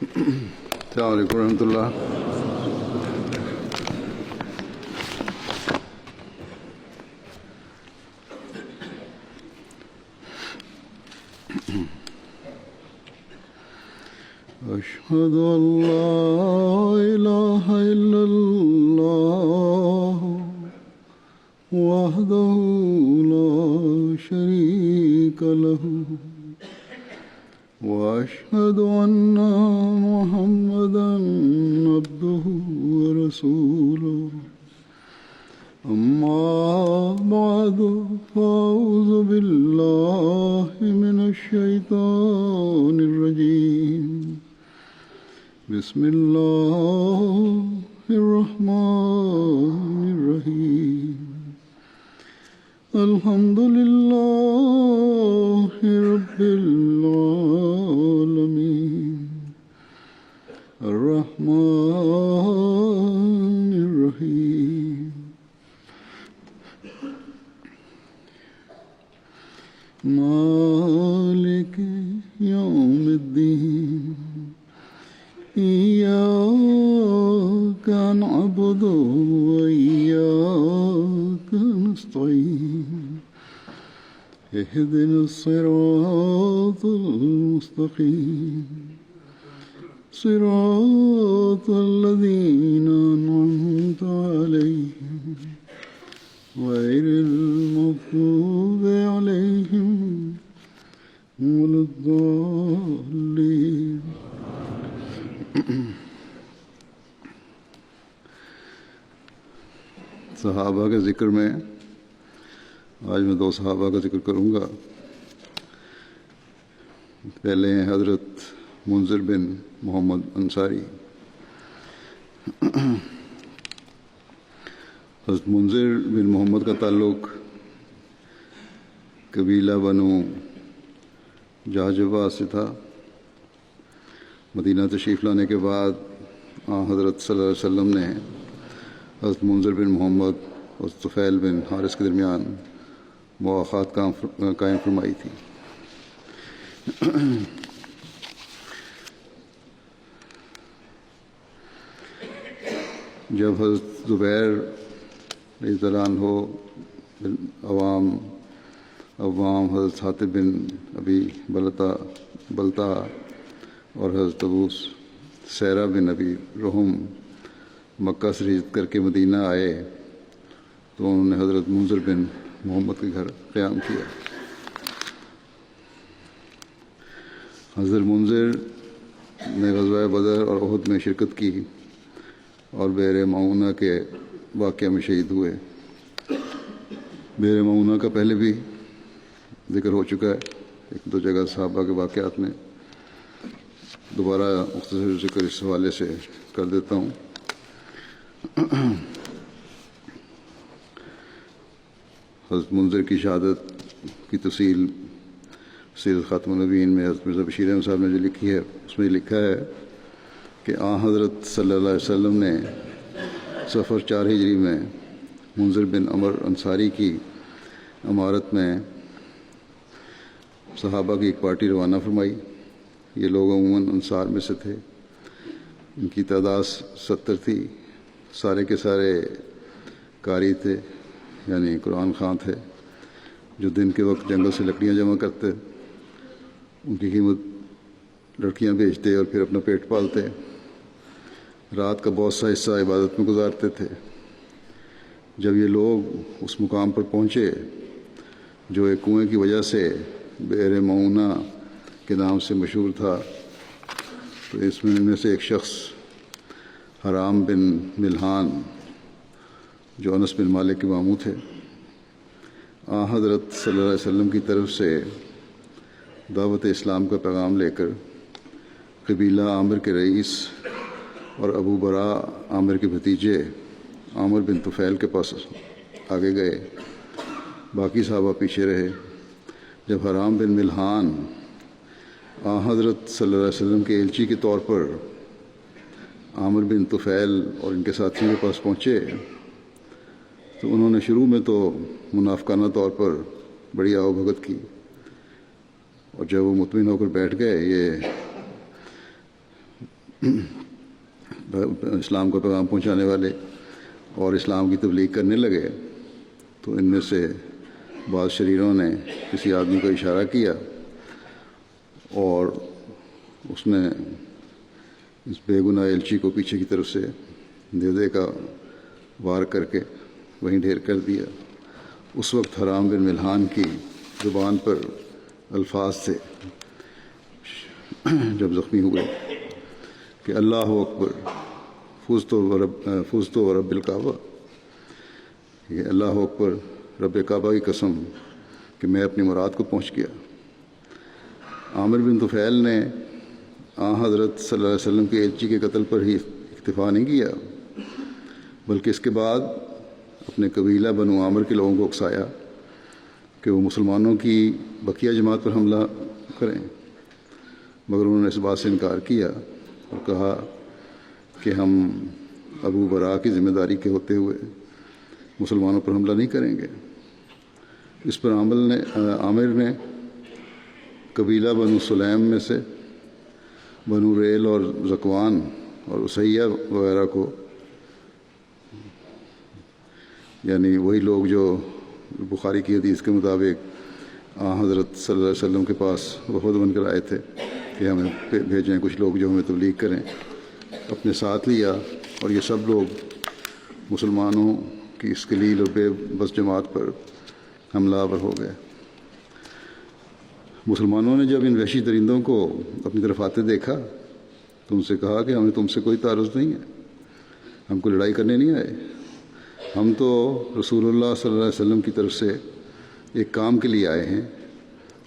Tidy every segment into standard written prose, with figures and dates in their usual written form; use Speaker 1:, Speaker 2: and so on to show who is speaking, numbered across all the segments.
Speaker 1: السلام علیکم ورحمۃ اللہ. أشهد أن لا إله إلا الله وحده لا شريك له وأشهد أن محمدا عبده ورسوله. أما بعد فأعوذ بالله من الشيطان الرجيم. بسم الله الرحمن الرحيم. الحمد لله رب العالمين الرحمن الرحيم مالك يوم الدين. إياك نعبد وإياك نستعين. اهدنا الصراط المستقيم صراط الذين أنعمت عليهم غير المغضوب عليهم ولا الضالين. صحابہ کے ذکر میں آج میں 2 صحابہ کا ذکر کروں گا. پہلے ہیں حضرت منذر بن محمد انصاری. حضرت منذر بن محمد کا تعلق قبیلہ بنو جاجبہ سے تھا. مدینہ تشریف لانے کے بعد حضرت صلی اللہ علیہ وسلم نے حضرت منذر بن محمد اور طفیل بن حارث کے درمیان مواخات قائم فرمائی تھی. جب حضرت زبیر رضی اللہ عنہ عوام حضرت حاتب بن ابی بلتا اور حضرت ابو سیرہ بن ابی رحم مکہ سے ہجرت کر کے مدینہ آئے تو انہوں نے حضرت منذر بن محمد کے گھر قیام کیا. حضرت منذر نے غزوہ بدر اور احد میں شرکت کی اور بئر معونہ کے واقعہ میں شہید ہوئے. بئر معونہ کا پہلے بھی ذکر ہو چکا ہے 1-2 جگہ صحابہ کے واقعات میں. دوبارہ مختصر ذکر اس حوالے سے کر دیتا ہوں. حضرت منذر کی شہادت کی تفصیل سیرت خاتم النبیین میں حضرت مرزا بشیر احمد صاحب نے جو لکھی ہے اس میں لکھا ہے کہ حضرت صلی اللہ علیہ وسلم نے صفر 4 ہجری میں منذر بن عمر انصاری کی امارت میں صحابہ کی ایک پارٹی روانہ فرمائی. یہ لوگ عموماً انصار میں سے تھے. ان کی تعداد 70 تھی. سارے کے سارے قاری تھے یعنی قرآن خواں تھے جو دن کے وقت جنگل سے لکڑیاں جمع کرتے, ان کی قیمت لڑکیاں بیچتے اور پھر اپنا پیٹ پالتے. رات کا بہت سا حصہ عبادت میں گزارتے تھے. جب یہ لوگ اس مقام پر پہنچے جو ایک کنویں کی وجہ سے بئر معونہ کے نام سے مشہور تھا, تو اس میں ان میں سے ایک شخص حرام بن ملحان جو انس بن مالک کے ماموں تھے, حضرت صلی اللہ علیہ وسلم کی طرف سے دعوت اسلام کا پیغام لے کر قبیلہ عامر کے رئیس اور ابو برا عامر کے بھتیجے عامر بن طفیل کے پاس آگے گئے. باقی صحابہ پیچھے رہے. جب حرام بن ملحان حضرت صلی اللہ علیہ وسلم کے ایلچی کے طور پر عامر بن طفیل اور ان کے ساتھیوں کے پاس پہنچے تو انہوں نے شروع میں تو منافقانہ طور پر بڑی آؤ بھگت کی, اور جب وہ مطمئن ہو کر بیٹھ گئے, یہ اسلام کا پیغام پہنچانے والے اور اسلام کی تبلیغ کرنے لگے تو ان میں سے بعض شریروں نے کسی آدمی کو اشارہ کیا اور اس نے اس بے گناہ ایلچی کو پیچھے کی طرف سے دیدے کا وار کر کے وہیں ڈھیر کر دیا۔ اس وقت حرام بن ملحان کی زبان پر الفاظ تھے جب زخمی ہوئے کہ اللہ اکبر، فزت و رب الکعبہ، یہ اللہ اکبر، رب کعبہ کی قسم کہ میں اپنی مراد کو پہنچ گیا۔ عامر بن طفیل نے حضرت صلی اللہ علیہ وسلم کے ایلچی کے قتل پر ہی اکتفا نہیں کیا، بلکہ اس کے بعد اپنے قبیلہ بنو عامر کے لوگوں کو اکسایا کہ وہ مسلمانوں کی بقیہ جماعت پر حملہ کریں، مگر انہوں نے اس بات سے انکار کیا اور کہا کہ ہم ابو برا کی ذمہ داری کے ہوتے ہوئے مسلمانوں پر حملہ نہیں کریں گے۔ اس پر عامر نے قبیلہ بنو سلیم میں سے بنو ریل اور زکوان اور اسیہ وغیرہ کو، یعنی وہی لوگ جو بخاری کی حدیث کے مطابق حضرت صلی اللہ علیہ وسلم کے پاس وفد بن کر آئے تھے کہ ہمیں بھیجیں کچھ لوگ جو ہمیں تبلیغ کریں، اپنے ساتھ لیا اور یہ سب لوگ مسلمانوں کی اس قلیل اور بے بس جماعت پر حملہ آور ہو گئے۔ مسلمانوں نے جب ان وحشی درندوں کو اپنی طرف آتے دیکھا تو ان سے کہا کہ ہمیں تم سے کوئی تعارض نہیں ہے، ہم کو لڑائی کرنے نہیں آئے، ہم تو رسول اللہ صلی اللہ علیہ وسلم کی طرف سے ایک کام کے لیے آئے ہیں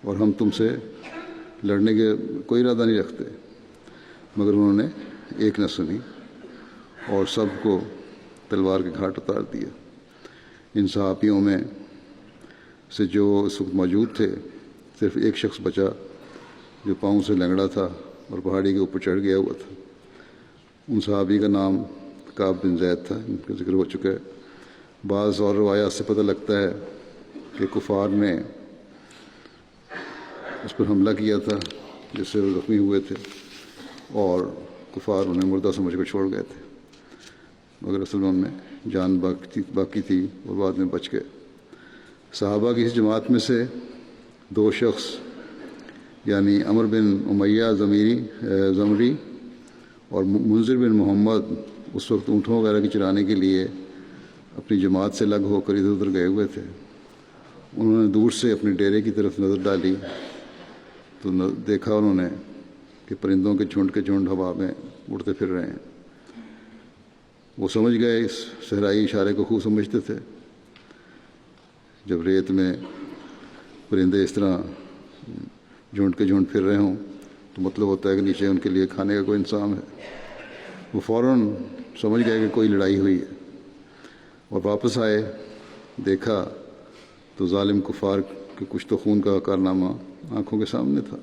Speaker 1: اور ہم تم سے لڑنے کے کوئی ارادہ نہیں رکھتے۔ مگر انہوں نے ایک نہ سنی اور سب کو تلوار کے گھاٹ اتار دیا۔ ان صحابیوں میں سے جو اس وقت موجود تھے صرف ایک شخص بچا جو پاؤں سے لنگڑا تھا اور پہاڑی کے اوپر چڑھ گیا ہوا تھا۔ ان صحابی کا نام کعب بن زید تھا، ان کا ذکر ہو چکا ہے۔ بعض اور روایات سے پتہ لگتا ہے کہ کفار نے اس پر حملہ کیا تھا جس سے وہ زخمی ہوئے تھے اور کفار انہیں مردہ سمجھ کر چھوڑ گئے تھے، مگر اصل میں ان میں جان باقی تھی اور بعد میں بچ گئے۔ صحابہ کی اس جماعت میں سے دو شخص یعنی عمر بن امیہ زمری اور منذر بن محمد اس وقت اونٹوں وغیرہ کی چرانے کے لیے اپنی جماعت سے الگ ہو کر ادھر ادھر گئے ہوئے تھے۔ انہوں نے دور سے اپنے ڈیرے کی طرف نظر ڈالی تو دیکھا انہوں نے کہ پرندوں کے جھنڈ ہوا میں اڑتے پھر رہے ہیں۔ وہ سمجھ گئے، اس صحرائی اشارے کو خوب سمجھتے تھے، جب ریت میں پرندے اس طرح جھنڈ پھر رہے ہوں تو مطلب ہوتا ہے کہ نیچے ان کے لیے کھانے کا کوئی انتظام ہے۔ وہ فوراً سمجھ گئے کہ کوئی لڑائی ہوئی ہے اور واپس آئے، دیکھا تو ظالم کفار کے کچھ تو خون کا کارنامہ آنکھوں کے سامنے تھا۔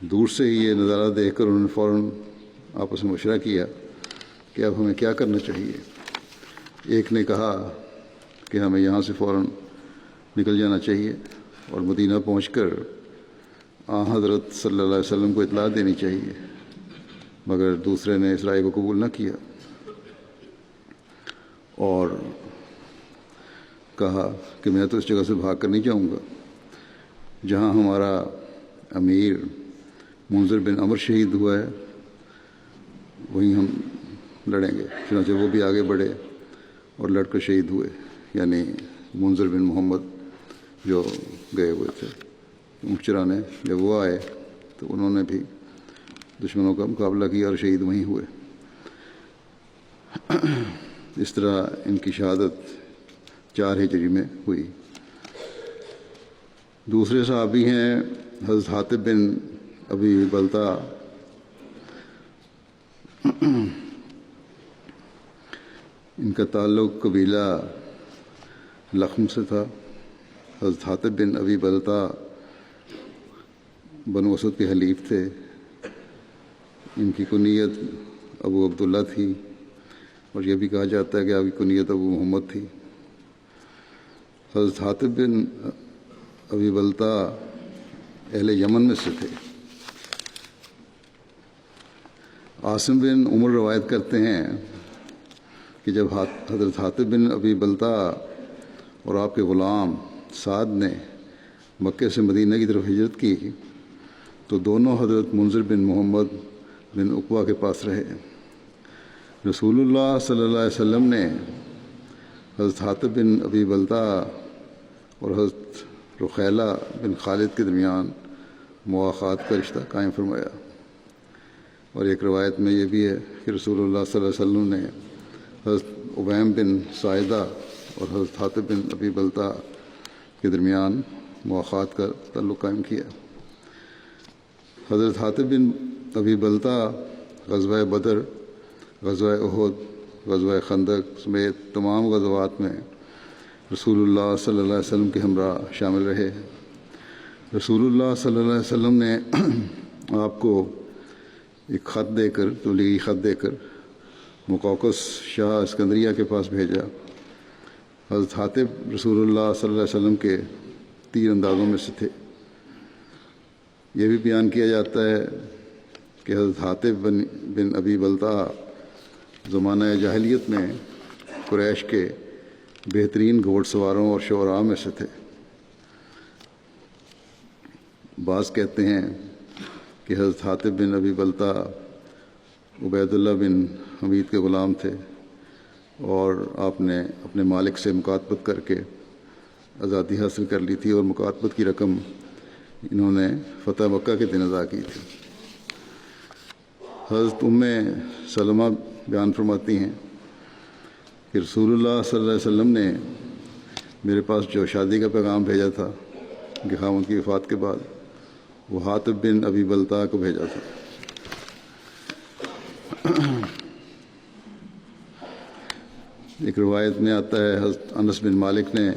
Speaker 1: دور سے ہی یہ نظارہ دیکھ کر انہوں نے فوراً آپس میں مشورہ کیا کہ اب ہمیں کیا کرنا چاہیے۔ ایک نے کہا کہ ہمیں یہاں سے فوراً نکل جانا چاہیے اور مدینہ پہنچ کر حضرت صلی اللہ علیہ وسلم کو اطلاع دینی چاہیے، مگر دوسرے نے اس رائے کو قبول نہ کیا اور کہا کہ میں تو اس جگہ سے بھاگ کر نہیں جاؤں گا جہاں ہمارا امیر منذر بن عمر شہید ہوا ہے، وہیں ہم لڑیں گے۔ چنانچہ وہ بھی آگے بڑھے اور لڑ کر شہید ہوئے، یعنی منذر بن محمد جو گئے ہوئے تھے اونٹ چرانے۔ جب وہ آئے تو انہوں نے بھی دشمنوں کا مقابلہ کیا اور شہید وہیں ہوئے۔ اس طرح ان کی شہادت 4 ہجری میں ہوئی۔ دوسرے صحابی ہیں حضرت حاطب بن ابی بلتع، ان کا تعلق قبیلہ لخم سے تھا۔ حضرت حاطب بن ابی بلتع بنو اسد کے حلیف تھے۔ ان کی کنیت ابو عبداللہ تھی اور یہ بھی کہا جاتا ہے کہ آپ کی کنیت ابو محمد تھی۔ حضرت حاطب بن ابی بلتع اہل یمن میں سے تھے۔ عاصم بن عمر روایت کرتے ہیں کہ جب حضرت حاطب بن ابی بلتع اور آپ کے غلام سعد نے مکے سے مدینہ کی طرف ہجرت کی تو دونوں حضرت منذر بن محمد بن عقبہ کے پاس رہے۔ رسول اللہ صلی اللہ علیہ وسلم نے حضرت حاطب بن ابی بلتع اور حضرت رخیلہ بن خالد کے درمیان مواخات کا رشتہ قائم فرمایا، اور ایک روایت میں یہ بھی ہے کہ رسول اللہ صلی اللہ علیہ وسلم نے حضرت عبیم بن ساعدہ اور حضرت حاطب بن ابی بلتع کے درمیان مواخات کا تعلق قائم کیا۔ حضرت حاطب بن ابی بلتع غزوہ بدر، غزوہ احد، غزوہ خندق سمیت تمام غزوات میں رسول اللہ صلی اللہ علیہ وسلم کے ہمراہ شامل رہے۔ رسول اللہ صلی اللہ علیہ وسلم نے آپ کو ایک خط دے کر، تبلیغی خط دے کر مقوقس شاہ اسکندریہ کے پاس بھیجا۔ حضرت حاطب رسول اللہ صلی اللہ علیہ وسلم کے تیر اندازوں میں سے تھے۔ یہ بھی بیان کیا جاتا ہے کہ حضرت حاطب بن ابی بلتع زمانہ جاہلیت میں قریش کے بہترین گھوڑ سواروں اور شعراء میں سے تھے۔ بعض کہتے ہیں کہ حضرت حاطب بن ابی بلتع عبید اللہ بن حمید کے غلام تھے، اور آپ نے اپنے مالک سے مکاتبت کر کے آزادی حاصل کر لی تھی، اور مکاتبت کی رقم انہوں نے فتح مکہ کے دن ادا کی تھی۔ حضرت سلمہ بیان فرماتی ہیں کہ رسول اللہ صلی اللہ علیہ وسلم نے میرے پاس جو شادی کا پیغام بھیجا تھا کہ خاوند کی وفات کے بعد، وہ حاطب بن ابی بلتع کو بھیجا تھا۔ ایک روایت میں آتا ہے حضرت انس بن مالک نے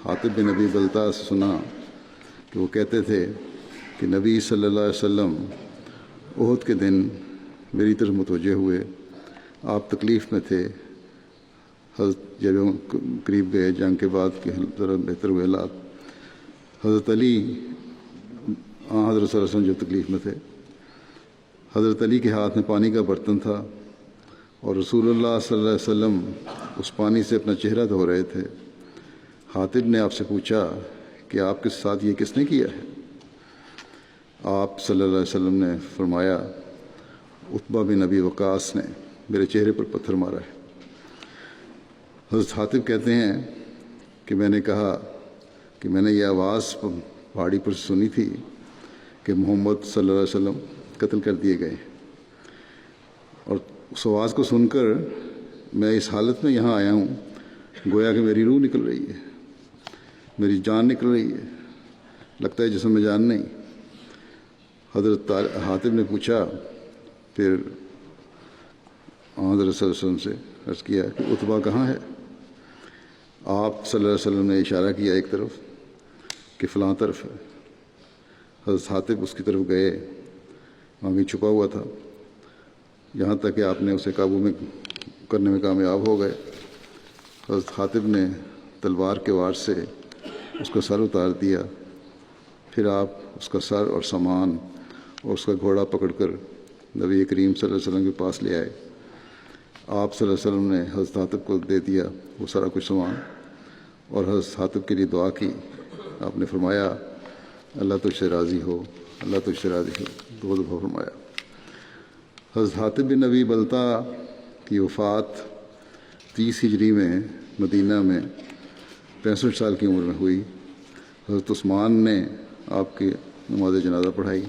Speaker 1: حاطب بن ابی بلتع سے سنا کہ وہ کہتے تھے کہ نبی صلی اللہ علیہ وسلم احد کے دن میری طرف متوجہ ہوئے، آپ تکلیف میں تھے۔ حضرت جب قریب گئے جنگ کے بعد کہ ذرا بہتر ہوئے حالات، حضرت علی حضرت صلی اللہ علیہ وسلم جو تکلیف میں تھے، حضرت علی کے ہاتھ میں پانی کا برتن تھا، اور رسول اللہ صلی اللہ علیہ وسلم اس پانی سے اپنا چہرہ دھو رہے تھے۔ حاطب نے آپ سے پوچھا کہ آپ کے ساتھ یہ کس نے کیا ہے؟ آپ صلی اللہ علیہ وسلم نے فرمایا، عتبہ بن ابی وقاص نے میرے چہرے پر پتھر مارا ہے۔ حضرت حاطب کہتے ہیں کہ میں نے کہا کہ میں نے یہ آواز پہاڑی پر سنی تھی کہ محمد صلی اللہ علیہ وسلم قتل کر دیے گئے، اور اس آواز کو سن کر میں اس حالت میں یہاں آیا ہوں گویا کہ میری روح نکل رہی ہے، میری جان نکل رہی ہے، لگتا ہے جسم میں جان نہیں۔ حضرت حاطب نے پوچھا، پھر حضرت صلی اللہ علیہ وسلم سے عرض کیا کہ عتبہ کہاں ہے؟ آپ صلی اللہ علیہ وسلم نے اشارہ کیا ایک طرف کہ فلاں طرف ہے۔ حضرت حاطب اس کی طرف گئے، وہاں بھی چھپا ہوا تھا، یہاں تک کہ آپ نے اسے قابو میں کرنے میں کامیاب ہو گئے۔ حضرت حاطب نے تلوار کے وار سے اس کا سر اتار دیا، پھر آپ اس کا سر اور سامان اور اس کا گھوڑا پکڑ کر نبی کریم صلی اللہ علیہ وسلم کے پاس لے آئے۔ آپ صلی اللہ علیہ وسلم نے حضرت حاطب کو دے دیا وہ سارا کچھ سامان، اور حضرت حاطب کے لیے دعا کی۔ آپ نے فرمایا، اللہ تجھ سے راضی ہو، اللہ تجھ سے راضی ہو، دو دفعہ فرمایا۔ حضرت حاطب بن ابی بلتع کی وفات 30 ہجری میں مدینہ میں 65 سال کی عمر میں ہوئی۔ حضرت عثمان نے آپ کی نماز جنازہ پڑھائی۔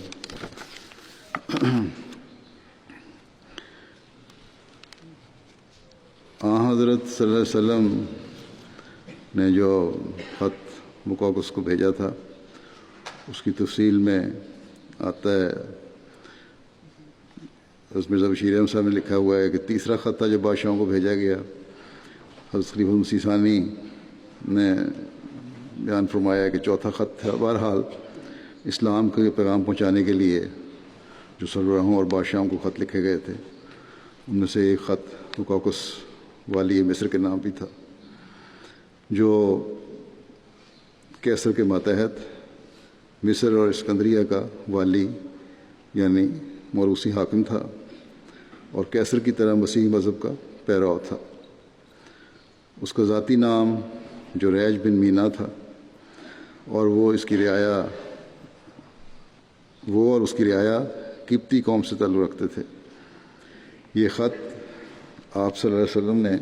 Speaker 1: حضرت صلی اللہ علیہ وسلم نے جو خط مقوقس کو بھیجا تھا اس کی تفصیل میں آتا ہے، حضرت مرزا بشیر احمد صاحب نے لکھا ہوا ہے کہ تیسرا خط تھا جو بادشاہوں کو بھیجا گیا۔ حضرت خلیفہ مسیح ثانی نے بیان فرمایا کہ چوتھا خط تھا۔ بہرحال اسلام کے پیغام پہنچانے کے لیے جو سربراہوں اور بادشاہوں کو خط لکھے گئے تھے، ان میں سے ایک خط مقوقس والی مصر کے نام بھی تھا، جو کیسر کے ماتحت مصر اور اسکندریہ کا والی یعنی موروثی حاکم تھا۔ اور کیسر کی طرح مسیحی مذہب کا پیرو تھا۔ اس کا ذاتی نام جریج بن مینا تھا، اور وہ اور اس کی رعایا قبطی قوم سے تعلق رکھتے تھے۔ یہ خط آپ صلی اللہ علیہ وسلم نے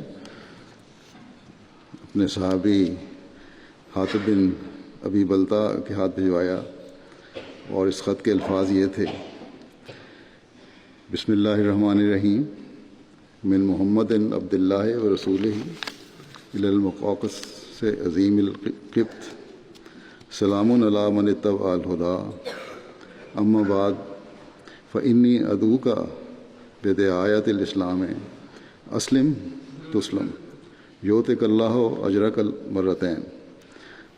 Speaker 1: اپنے صحابی حاطب بن ابی بلتا کے ہاتھ بھجوایا، اور اس خط کے الفاظ یہ تھے: بسم اللہ الرحمن الرحیم، من محمد عبد اللہ و رسولہ الی المقوقس سے عظیم القبط، سلام علی من اتبع الہدی، اما بعد فانی ادعوک بدعایت الاسلام، اسلم تسلم، یؤتک اللہ اجرک مرتین،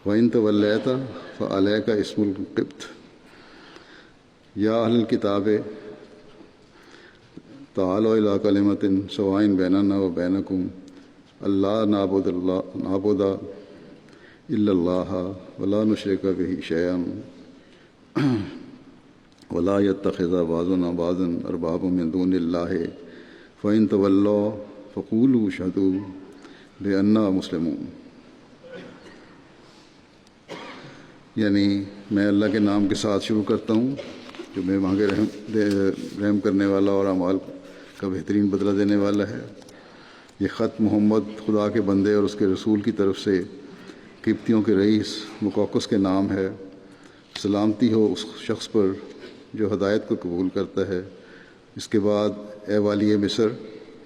Speaker 1: وان تولیت فعلیک اسم القبط، یا اہل الکتاب تعالوا الی کلمۃ سواء بیننا و بینکم اللہ نعبد الا اللہ ولا نشرک بہ شیئا ولا يتخذ بعضنا بعضا اربابا من دون اللہ فإن تولوا فقولوا اشہدوا بأننا مسلمون۔ یعنی میں اللہ کے نام کے ساتھ شروع کرتا ہوں جو بے مانگے رحم کرنے والا اور اعمال کا بہترین بدلہ دینے والا ہے۔ یہ خط محمد خدا کے بندے اور اس کے رسول کی طرف سے قبطیوں کے رئیس مقوقس کے نام ہے۔ سلامتی ہو اس شخص پر جو ہدایت کو قبول کرتا ہے۔ اس کے بعد اے والی مصر،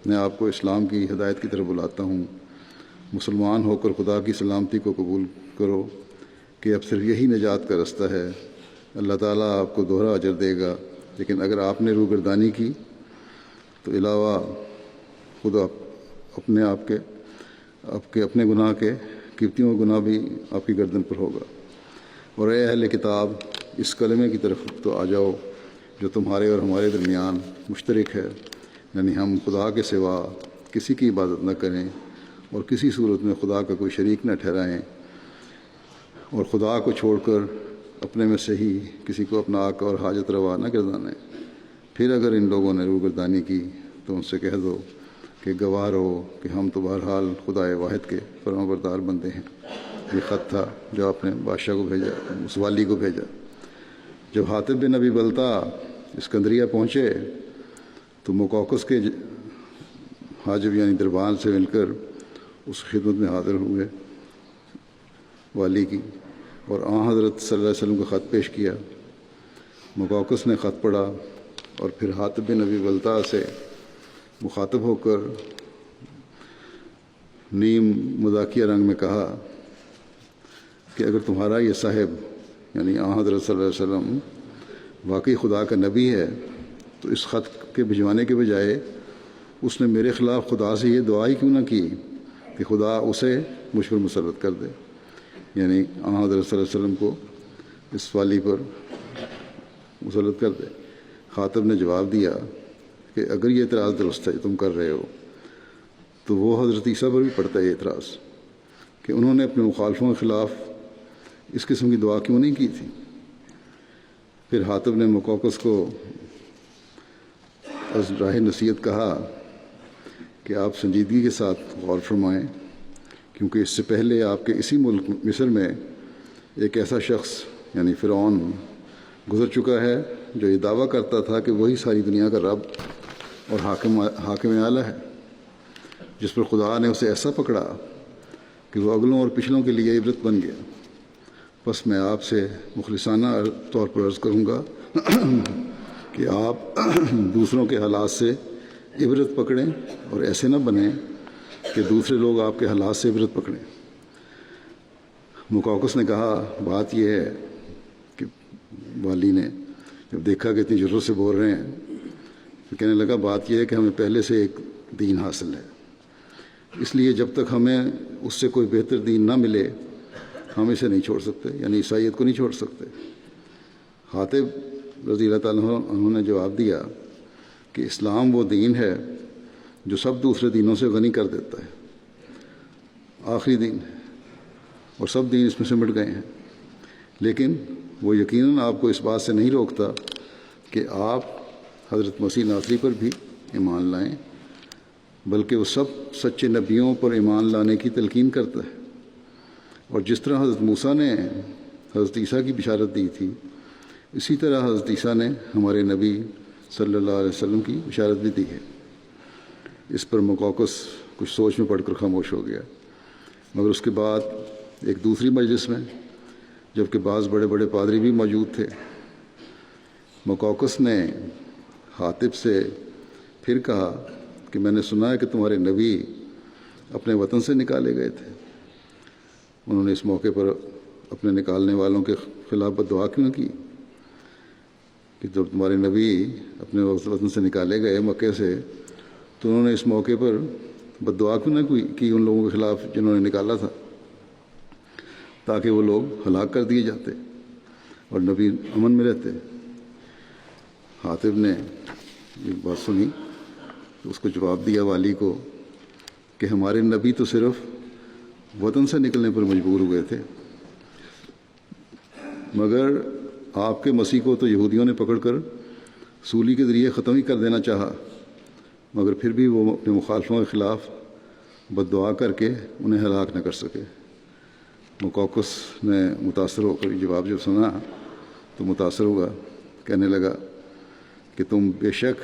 Speaker 1: میں آپ کو اسلام کی ہدایت کی طرف بلاتا ہوں، مسلمان ہو کر خدا کی سلامتی کو قبول کرو کہ اب صرف یہی نجات کا رستہ ہے۔ اللہ تعالیٰ آپ کو دوہرا اجر دے گا، لیکن اگر آپ نے روگردانی کی تو علاوہ خدا اپنے گناہ کے قبطیوں کا گناہ بھی آپ کی گردن پر ہوگا۔ اور اے اہل کتاب، اس کلمے کی طرف تو آ جاؤ جو تمہارے اور ہمارے درمیان مشترک ہے، یعنی ہم خدا کے سوا کسی کی عبادت نہ کریں اور کسی صورت میں خدا کا کوئی شریک نہ ٹھہرائیں، اور خدا کو چھوڑ کر اپنے میں سے ہی کسی کو اپنا آقا اور حاجت روا نہ گردانیں۔ پھر اگر ان لوگوں نے روگردانی کی تو ان سے کہہ دو کہ گواہ رہو کہ ہم تو بہرحال خدا واحد کے فرمانبردار بندے ہیں۔ یہ خط تھا جو آپ نے بادشاہ کو بھیجا، اس والی کو بھیجا۔ جب حاطب بن ابی بلتا اسکندریہ پہنچے تو مقوقس کے حاجب یعنی دربان سے مل کر اس خدمت میں حاضر ہوئے والی کی، اور آن حضرت صلی اللہ علیہ وسلم کو خط پیش کیا۔ مقوقس نے خط پڑھا اور پھر حاطب بن ابی بلتا سے مخاطب ہو کر نیم مذاکیہ رنگ میں کہا کہ اگر تمہارا یہ صاحب یعنی آن حضرت صلی اللہ علیہ وسلم واقعی خدا کا نبی ہے تو اس خط کے بھجوانے کے بجائے اس نے میرے خلاف خدا سے یہ دعا ہی کیوں نہ کی کہ خدا اسے مجھ پر مسلط کر دے، یعنی آن حضرت صلی اللہ علیہ وسلم کو اس والی پر مسلط کر دے۔ خاطب نے جواب دیا کہ اگر یہ اعتراض درست ہے تم کر رہے ہو تو وہ حضرت عیسیٰ پر بھی پڑتا ہے یہ اعتراض کہ انہوں نے اپنے مخالفوں کے خلاف اس قسم کی دعا کیوں نہیں کی تھی۔ پھر حاطب نے مقوقس کو از راہ نصیحت کہا کہ آپ سنجیدگی کے ساتھ غور فرمائیں، کیونکہ اس سے پہلے آپ کے اسی ملک مصر میں ایک ایسا شخص یعنی فرعون گزر چکا ہے جو یہ دعویٰ کرتا تھا کہ وہی ساری دنیا کا رب اور حاکم اعلیٰ ہے، جس پر خدا نے اسے ایسا پکڑا کہ وہ اگلوں اور پچھلوں کے لیے عبرت بن گیا۔ بس میں آپ سے مخلصانہ طور پر عرض کروں گا کہ آپ دوسروں کے حالات سے عبرت پکڑیں اور ایسے نہ بنیں کہ دوسرے لوگ آپ کے حالات سے عبرت پکڑیں۔ مقوقس نے کہا بات یہ ہے کہ والی نے جب دیکھا کہ اتنی جرات سے بول رہے ہیں تو کہنے لگا بات یہ ہے کہ ہمیں پہلے سے ایک دین حاصل ہے، اس لیے جب تک ہمیں اس سے کوئی بہتر دین نہ ملے ہم اسے نہیں چھوڑ سکتے، یعنی عیسائیت کو نہیں چھوڑ سکتے۔ حاطب رضی اللہ تعالیٰ عنہ نے جواب دیا کہ اسلام وہ دین ہے جو سب دوسرے دینوں سے غنی کر دیتا ہے، آخری دین ہے اور سب دین اس میں سمٹ گئے ہیں، لیکن وہ یقیناً آپ کو اس بات سے نہیں روکتا کہ آپ حضرت مسیح ناصری پر بھی ایمان لائیں، بلکہ وہ سب سچے نبیوں پر ایمان لانے کی تلقین کرتا ہے۔ اور جس طرح حضرت موسیٰ نے حضرت عیسیٰ کی بشارت دی تھی، اسی طرح حضرت عیسیٰ نے ہمارے نبی صلی اللہ علیہ وسلم کی بشارت بھی دی ہے۔ اس پر مقوقس کچھ سوچ میں پڑھ کر خاموش ہو گیا، مگر اس کے بعد ایک دوسری مجلس میں، جبکہ بعض بڑے بڑے پادری بھی موجود تھے، مقوقس نے حاطب سے پھر کہا کہ میں نے سنا ہے کہ تمہارے نبی اپنے وطن سے نکالے گئے تھے۔ انہوں نے اس موقع پر اپنے نکالنے والوں کے خلاف بددعا کیوں کی کہ جب تمہارے نبی اپنے وطن سے نکالے گئے مکے سے، تو انہوں نے اس موقع پر بددعا کیوں نہ کی ان لوگوں کے خلاف جنہوں نے نکالا تھا، تاکہ وہ لوگ ہلاک کر دیے جاتے اور نبی امن میں رہتے۔ حاطب نے یہ بات سنی تو اس کو جواب دیا والی کو کہ ہمارے نبی تو صرف وطن سے نکلنے پر مجبور ہوئے تھے، مگر آپ کے مسیح کو تو یہودیوں نے پکڑ کر سولی کے ذریعے ختم ہی کر دینا چاہا، مگر پھر بھی وہ اپنے مخالفوں کے خلاف بددعا کر کے انہیں ہلاک نہ کر سکے۔ مقوقس نے متاثر ہو کر جواب جب سنا تو متاثر ہوگا، کہنے لگا کہ تم بے شک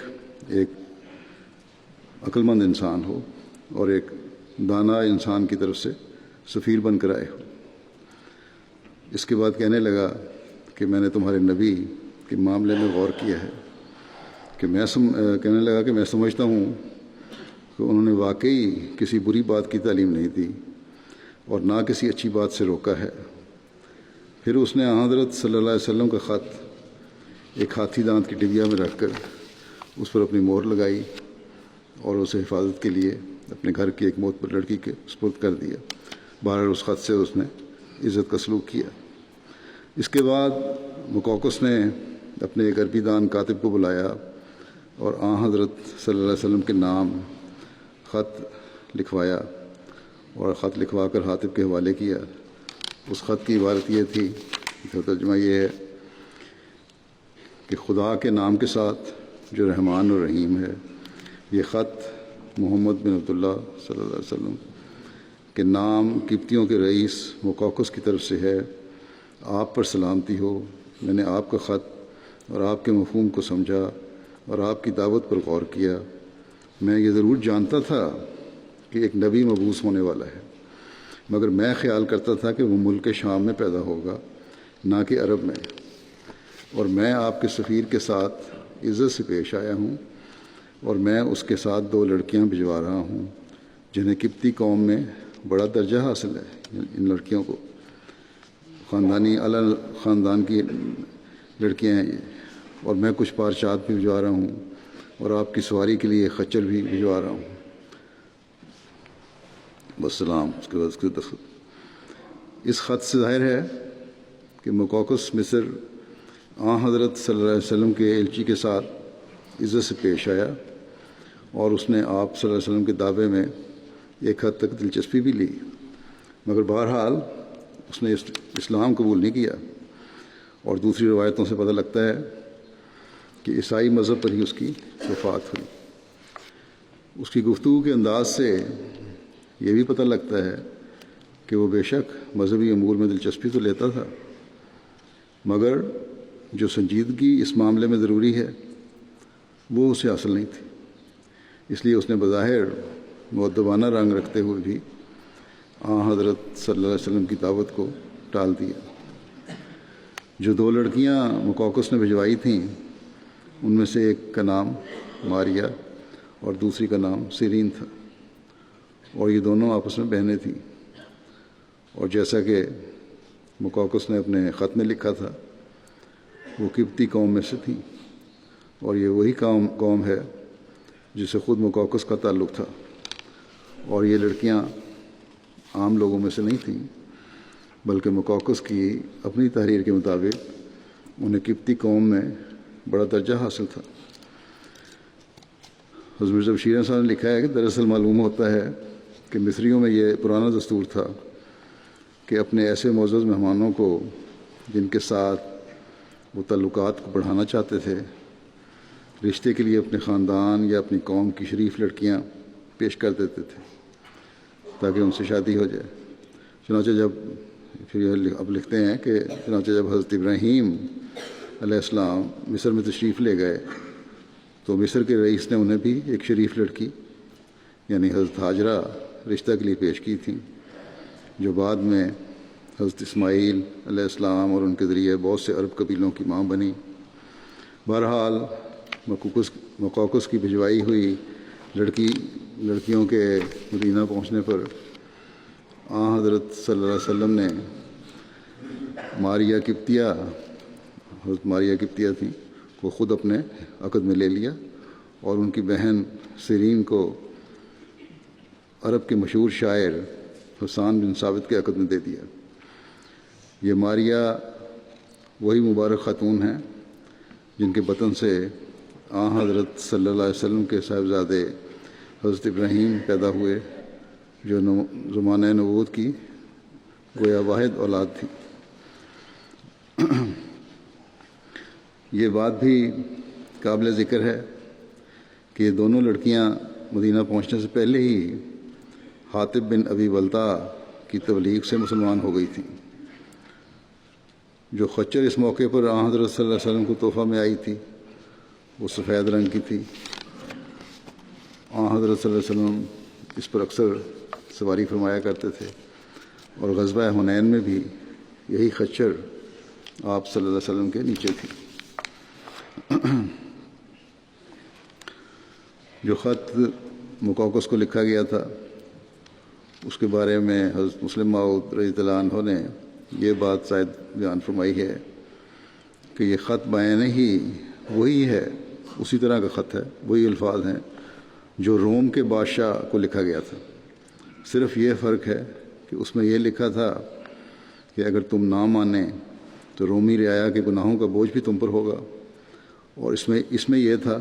Speaker 1: ایک عقل مند انسان ہو اور ایک دانا انسان کی طرف سے سفیر بن کر آئے ہو۔ اس کے بعد کہنے لگا کہ میں نے تمہارے نبی کے معاملے میں غور کیا ہے کہ کہنے لگا کہ میں سمجھتا ہوں کہ انہوں نے واقعی کسی بری بات کی تعلیم نہیں دی اور نہ کسی اچھی بات سے روکا ہے۔ پھر اس نے حضرت صلی اللہ علیہ وسلم کا خط ایک ہاتھی دانت کی ڈبیا میں رکھ کر اس پر اپنی مہر لگائی اور اسے حفاظت کے لیے اپنے گھر کی ایک معتبر لڑکی کے سپرد کر دیا۔ بہرحال اس خط سے اس نے عزت کا سلوک کیا۔ اس کے بعد مقوقس نے اپنے ایک عربی دان کاتب کو بلایا اور حضرت صلی اللہ علیہ وسلم کے نام خط لکھوایا اور خط لکھوا کر حاطب کے حوالے کیا۔ اس خط کی عبارت یہ تھی، ترجمہ یہ ہے کہ خدا کے نام کے ساتھ جو رحمان اور رحیم ہے، یہ خط محمد بن عبداللہ صلی اللہ علیہ وسلم کے نام قبطیوں کے رئیس مقوقس کی طرف سے ہے۔ آپ پر سلامتی ہو۔ میں نے آپ کا خط اور آپ کے مفہوم کو سمجھا اور آپ کی دعوت پر غور کیا۔ میں یہ ضرور جانتا تھا کہ ایک نبی مبعوث ہونے والا ہے، مگر میں خیال کرتا تھا کہ وہ ملک شام میں پیدا ہوگا، نہ کہ عرب میں، اور میں آپ کے سفیر کے ساتھ عزت سے پیش آیا ہوں، اور میں اس کے ساتھ 2 لڑکیاں بھجوا رہا ہوں جنہیں قبطی قوم میں بڑا درجہ حاصل ہے۔ ان لڑکیوں کو خاندانی اعلیٰ خاندان کی لڑکیاں ہیں یہ، اور میں کچھ پارچات بھی بھجوا رہا ہوں اور آپ کی سواری کے لیے خچر بھی بھجوا رہا ہوں۔ والسلام۔ اس کے بعد اس کے دستخط۔ اس خط سے ظاہر ہے کہ مقوقس مصر حضرت صلی اللہ علیہ وسلم کے ایلچی کے ساتھ عزت سے پیش آیا اور اس نے آپ صلی اللہ علیہ وسلم کے دعوے میں ایک حد تک دلچسپی بھی لی، مگر بہرحال اس نے اسلام قبول نہیں کیا، اور دوسری روایتوں سے پتہ لگتا ہے کہ عیسائی مذہب پر ہی اس کی وفات ہوئی۔ اس کی گفتگو کے انداز سے یہ بھی پتہ لگتا ہے کہ وہ بے شک مذہبی امور میں دلچسپی تو لیتا تھا، مگر جو سنجیدگی اس معاملے میں ضروری ہے وہ اسے حاصل نہیں تھی، اس لیے اس نے بظاہر مؤدبانہ رنگ رکھتے ہوئے بھی حضرت صلی اللہ علیہ وسلم کی دعوت کو ٹال دیا۔ جو 2 لڑکیاں مقوقس نے بھجوائی تھیں ان میں سے ایک کا نام ماریا اور دوسری کا نام سیرین تھا، اور یہ دونوں آپس میں بہنیں تھیں، اور جیسا کہ مقوقس نے اپنے خط میں لکھا تھا وہ قبطی قوم میں سے تھیں، اور یہ وہی قوم ہے جسے خود مقوقس کا تعلق تھا، اور یہ لڑکیاں عام لوگوں میں سے نہیں تھیں، بلکہ مقوقس کی اپنی تحریر کے مطابق انہیں قبطی قوم میں بڑا درجہ حاصل تھا۔ حضرت مرزا بشیر احمد صاحب نے لکھا ہے کہ دراصل معلوم ہوتا ہے کہ مصریوں میں یہ پرانا دستور تھا کہ اپنے ایسے معزز مہمانوں کو جن کے ساتھ وہ تعلقات کو بڑھانا چاہتے تھے رشتے کے لیے اپنے خاندان یا اپنی قوم کی شریف لڑکیاں پیش کر دیتے تھے تاکہ ان سے شادی ہو جائے۔ چنانچہ اب لکھتے ہیں کہ چنانچہ جب حضرت ابراہیم علیہ السلام مصر میں تشریف لے گئے تو مصر کے رئیس نے انہیں بھی ایک شریف لڑکی یعنی حضرت ہاجرہ رشتہ کے لیے پیش کی تھیں، جو بعد میں حضرت اسماعیل علیہ السلام اور ان کے ذریعے بہت سے عرب قبیلوں کی ماں بنی۔ بہرحال مقوقس کی بھجوائی ہوئی لڑکیوں کے مدینہ پہنچنے پر حضرت صلی اللہ علیہ وسلم نے حضرت ماریہ قبطیہ تھیں کو خود اپنے عقد میں لے لیا اور ان کی بہن سیرین کو عرب کے مشہور شاعر حسان بن ثابت کے عقد میں دے دیا۔ یہ ماریہ وہی مبارک خاتون ہیں جن کے بطن سے حضرت صلی اللہ علیہ وسلم کے صاحبزادے حضرت ابراہیم پیدا ہوئے، جو زمانہ نبوت کی گویا واحد اولاد تھی۔ یہ بات بھی قابل ذکر ہے کہ یہ دونوں لڑکیاں مدینہ پہنچنے سے پہلے ہی حاطب بن ابی بلتع کی تبلیغ سے مسلمان ہو گئی تھیں۔ جو خچر اس موقع پر حضرت صلی اللہ علیہ وسلم کو تحفہ میں آئی تھی وہ سفید رنگ کی تھی۔ حضرت صلی اللہ علیہ وسلم اس پر اکثر سواری فرمایا کرتے تھے اور غزوہ حنین میں بھی یہی خچر آپ صلی اللہ علیہ وسلم کے نیچے تھی۔ جو خط مقوقس کو لکھا گیا تھا اس کے بارے میں حضرت مسلم موعود رضی اللہ عنہ نے یہ بات شاید بیان فرمائی ہے کہ یہ خط بعینہ ہی وہی ہے، اسی طرح کا خط ہے، وہی الفاظ ہیں جو روم کے بادشاہ کو لکھا گیا تھا، صرف یہ فرق ہے کہ اس میں یہ لکھا تھا کہ اگر تم نہ مانیں تو رومی رعایا کے گناہوں کا بوجھ بھی تم پر ہوگا، اور اس میں یہ تھا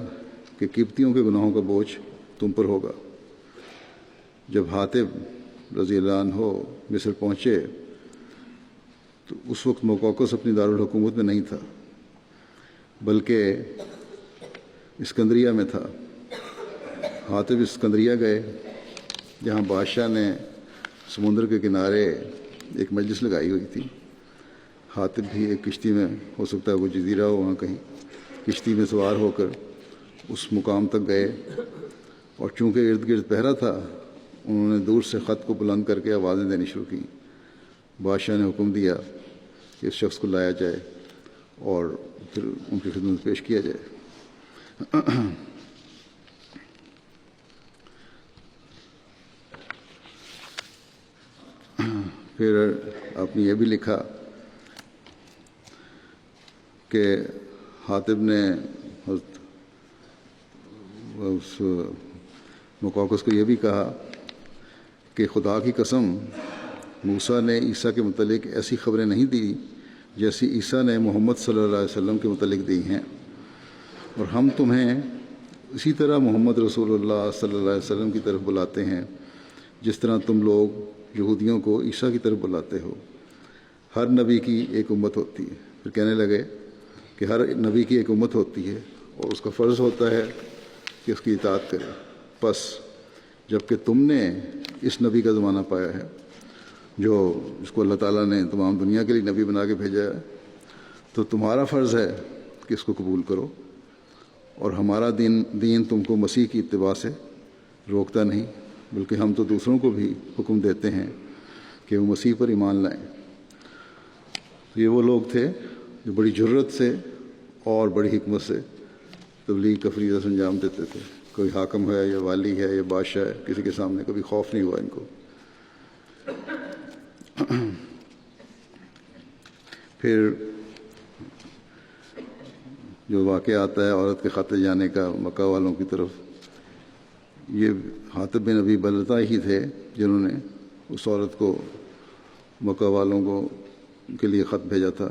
Speaker 1: کہ قبطیوں کے گناہوں کا بوجھ تم پر ہوگا۔ جب حاطب رضی اللہ عنہ مصر پہنچے تو اس وقت مقوقس اپنی دارالحکومت میں نہیں تھا بلکہ اسکندریہ میں تھا۔ حاطب اسکندریہ گئے جہاں بادشاہ نے سمندر کے کنارے ایک مجلس لگائی ہوئی تھی۔ حاطب بھی ایک کشتی میں، ہو سکتا ہے وہ جزیرہ ہو وہاں کہیں، کشتی میں سوار ہو کر اس مقام تک گئے، اور چونکہ ارد گرد پہرا تھا انہوں نے دور سے خط کو بلند کر کے آوازیں دینی شروع کی۔ بادشاہ نے حکم دیا کہ اس شخص کو لایا جائے اور پھر ان کی خدمت پیش کیا جائے۔ پھر آپ نے یہ بھی لکھا کہ حاطب نے اس مقوقس کو یہ بھی کہا کہ خدا کی قسم موسیٰ نے عیسیٰ کے متعلق ایسی خبریں نہیں دی جیسی عیسیٰ نے محمد صلی اللہ علیہ وسلم کے متعلق دی ہیں، اور ہم تمہیں اسی طرح محمد رسول اللہ صلی اللہ علیہ وسلم کی طرف بلاتے ہیں جس طرح تم لوگ یہودیوں کو عیسیٰ کی طرف بلاتے ہو۔ ہر نبی کی ایک امت ہوتی ہے۔ پھر کہنے لگے کہ ہر نبی کی ایک امت ہوتی ہے اور اس کا فرض ہوتا ہے کہ اس کی اطاعت کرے، پس جب کہ تم نے اس نبی کا زمانہ پایا ہے جو اس کو اللہ تعالیٰ نے تمام دنیا کے لیے نبی بنا کے بھیجا ہے، تو تمہارا فرض ہے کہ اس کو قبول کرو، اور ہمارا دین تم کو مسیح کی اتباع سے روکتا نہیں، بلکہ ہم تو دوسروں کو بھی حکم دیتے ہیں کہ وہ مسیح پر ایمان لائیں۔ تو یہ وہ لوگ تھے جو بڑی جرت سے اور بڑی حکمت سے تبلیغ کا فریضہ انجام دیتے تھے۔ کوئی حاکم ہے یا والی ہے یا بادشاہ ہے، کسی کے سامنے کبھی خوف نہیں ہوا ان کو۔ پھر جو واقعہ آتا ہے عورت کے خاتے جانے کا مکہ والوں کی طرف، یہ حاطب بن ابی بلتع ہی تھے جنہوں نے اس عورت کو مکہ والوں کو کے لیے خط بھیجا تھا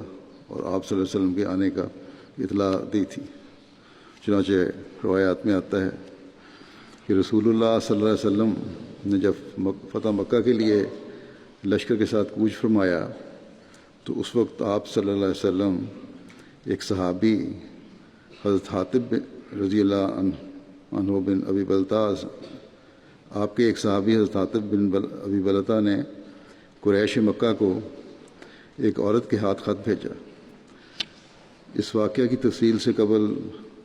Speaker 1: اور آپ صلی اللہ علیہ وسلم کے آنے کا اطلاع دی تھی۔ چنانچہ روایات میں آتا ہے کہ رسول اللہ صلی اللہ علیہ وسلم نے جب فتح مکہ کے لیے لشکر کے ساتھ کوچ فرمایا تو اس وقت آپ صلی اللہ علیہ وسلم ایک صحابی حضرت حاطب رضی اللہ عنہ بن ابی بلتاز، آپ کے ایک صحابی حضرت حاطب بن ابی بلتا نے قریش مکہ کو ایک عورت کے ہاتھ خط بھیجا۔ اس واقعہ کی تفصیل سے قبل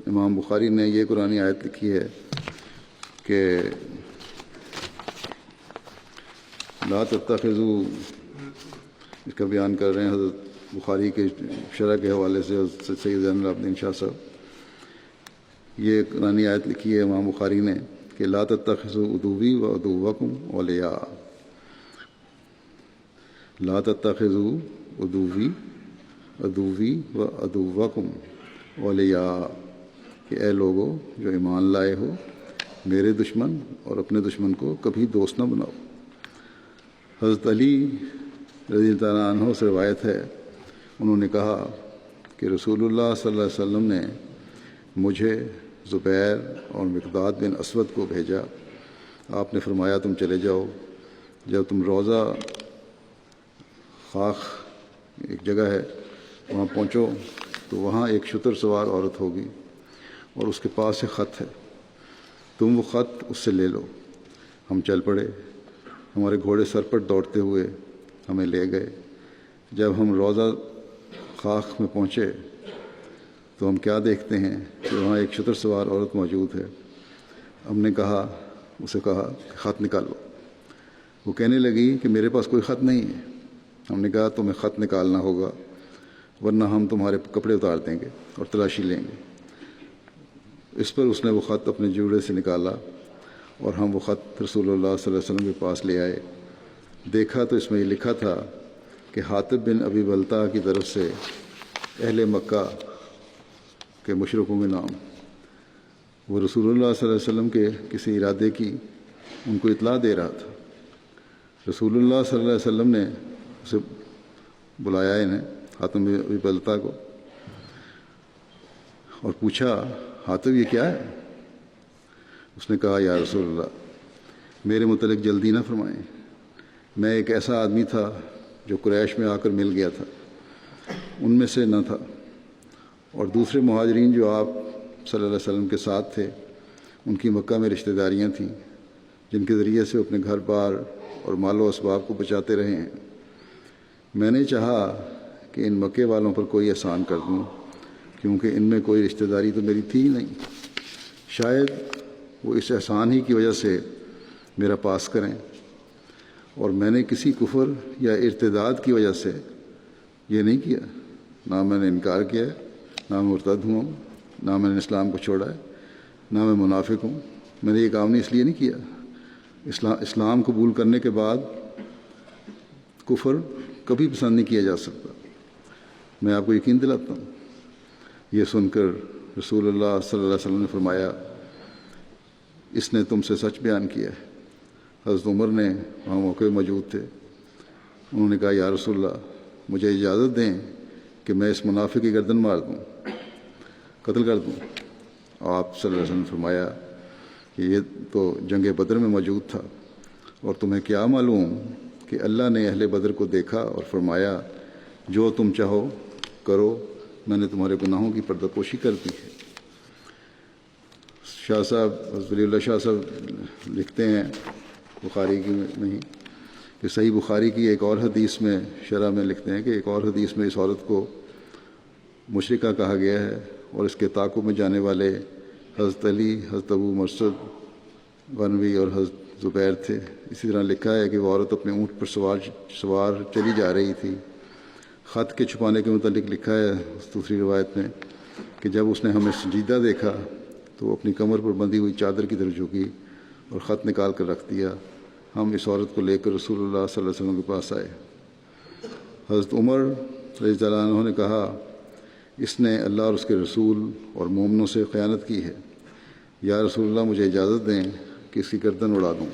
Speaker 1: امام بخاری نے یہ قرآنی آیت لکھی ہے کہ لا تتخذوا، اس کا بیان کر رہے ہیں حضرت بخاری کے شرح کے حوالے سے حضرت سید زین العابدین شاہ صاحب۔ یہ قرآنی آیت لکھی ہے امام بخاری نے کہ لا تتخذوا عدوی و عدوکم اولیاء، لا تتخذوا عدوی و عدوکم اولیاء، کہ اے لوگوں جو ایمان لائے ہو میرے دشمن اور اپنے دشمن کو کبھی دوست نہ بناؤ۔ حضرت علی رضی اللہ عنہ سے روایت ہے، انہوں نے کہا کہ رسول اللہ صلی اللہ علیہ وسلم نے مجھے زبیر اور مقداد بن اسود کو بھیجا۔ آپ نے فرمایا تم چلے جاؤ، جب تم روضہ خاخ ایک جگہ ہے وہاں پہنچو تو وہاں ایک شتر سوار عورت ہوگی اور اس کے پاس ایک خط ہے، تم وہ خط اس سے لے لو۔ ہم چل پڑے، ہمارے گھوڑے سر پر دوڑتے ہوئے ہمیں لے گئے۔ جب ہم روضہ خاخ میں پہنچے تو ہم کیا دیکھتے ہیں کہ وہاں ایک شتر سوار عورت موجود ہے۔ ہم نے اسے کہا کہ خط نکالو۔ وہ کہنے لگی کہ میرے پاس کوئی خط نہیں ہے۔ ہم نے کہا تمہیں خط نکالنا ہوگا ورنہ ہم تمہارے کپڑے اتار دیں گے اور تلاشی لیں گے۔ اس پر اس نے وہ خط اپنے جوڑے سے نکالا اور ہم وہ خط رسول اللہ صلی اللہ علیہ وسلم کے پاس لے آئے۔ دیکھا تو اس میں یہ لکھا تھا کہ حاطب بن ابی بلتا کی طرف سے اہل مکہ کے مشرکوں کے نام۔ وہ رسول اللہ صلی اللہ علیہ وسلم کے کسی ارادے کی ان کو اطلاع دے رہا تھا۔ رسول اللہ صلی اللہ علیہ وسلم نے اسے بلایا، انہیں حاطب بن ابی بلتا کو، اور پوچھا حاطب یہ کیا ہے؟ اس نے کہا یا رسول اللہ میرے متعلق جلدی نہ فرمائیں، میں ایک ایسا آدمی تھا جو قریش میں آ کر مل گیا تھا، ان میں سے نہ تھا، اور دوسرے مہاجرین جو آپ صلی اللہ علیہ وسلم کے ساتھ تھے ان کی مکہ میں رشتہ داریاں تھیں جن کے ذریعے سے وہ اپنے گھر بار اور مال و اسباب کو بچاتے رہے ہیں۔ میں نے چاہا کہ ان مکے والوں پر کوئی احسان کر دوں کیونکہ ان میں کوئی رشتہ داری تو میری تھی ہی نہیں، شاید وہ اس احسان ہی کی وجہ سے میرا پاس کریں، اور میں نے کسی کفر یا ارتداد کی وجہ سے یہ نہیں کیا، نہ میں نے انکار کیا ہے، نہ میں مرتد ہوا ہوں، نہ میں نے اسلام کو چھوڑا ہے، نہ میں منافق ہوں۔ میں نے یہ کام اس لیے نہیں کیا۔ اسلام قبول کرنے کے بعد کفر کبھی پسند نہیں کیا جا سکتا، میں آپ کو یقین دلاتا ہوں۔ یہ سن کر رسول اللہ صلی اللہ علیہ وسلم نے فرمایا اس نے تم سے سچ بیان کیا ہے۔ حضرت عمر نے وہاں موقع موجود تھے، انہوں نے کہا یا رسول اللہ مجھے اجازت دیں کہ میں اس منافق کی گردن مار دوں، قتل کر دوں۔ آپ صلی اللہ علیہ وسلم نے فرمایا کہ یہ تو جنگ بدر میں موجود تھا، اور تمہیں کیا معلوم کہ اللہ نے اہل بدر کو دیکھا اور فرمایا جو تم چاہو کرو، میں نے تمہارے گناہوں کی پردہ پوشی کر دی ہے۔ شاہ صاحب حضرت ولی اللہ شاہ صاحب لکھتے ہیں بخاری کی میں ہی کہ صحیح بخاری کی ایک اور حدیث میں شرح میں لکھتے ہیں کہ ایک اور حدیث میں اس عورت کو مشرکہ کہا گیا ہے، اور اس کے تعاقب میں جانے والے حضرت علی، حضرت ابو مرثد غنوی اور حضرت زبیر تھے۔ اسی طرح لکھا ہے کہ وہ عورت اپنے اونٹ پر سوار چلی جا رہی تھی۔ خط کے چھپانے کے متعلق لکھا ہے دوسری روایت میں کہ جب اس نے ہمیں سنجیدہ دیکھا تو وہ اپنی کمر پر بندھی ہوئی چادر کی طرف جھکی اور خط نکال کر رکھ دیا۔ ہم اس عورت کو لے کر رسول اللہ صلی اللہ علیہ وسلم کے پاس آئے۔ حضرت عمر رضی اللہ عنہ نے کہا اس نے اللہ اور اس کے رسول اور مومنوں سے خیانت کی ہے، یا رسول اللہ مجھے اجازت دیں کہ اس کی گردن اڑا دوں۔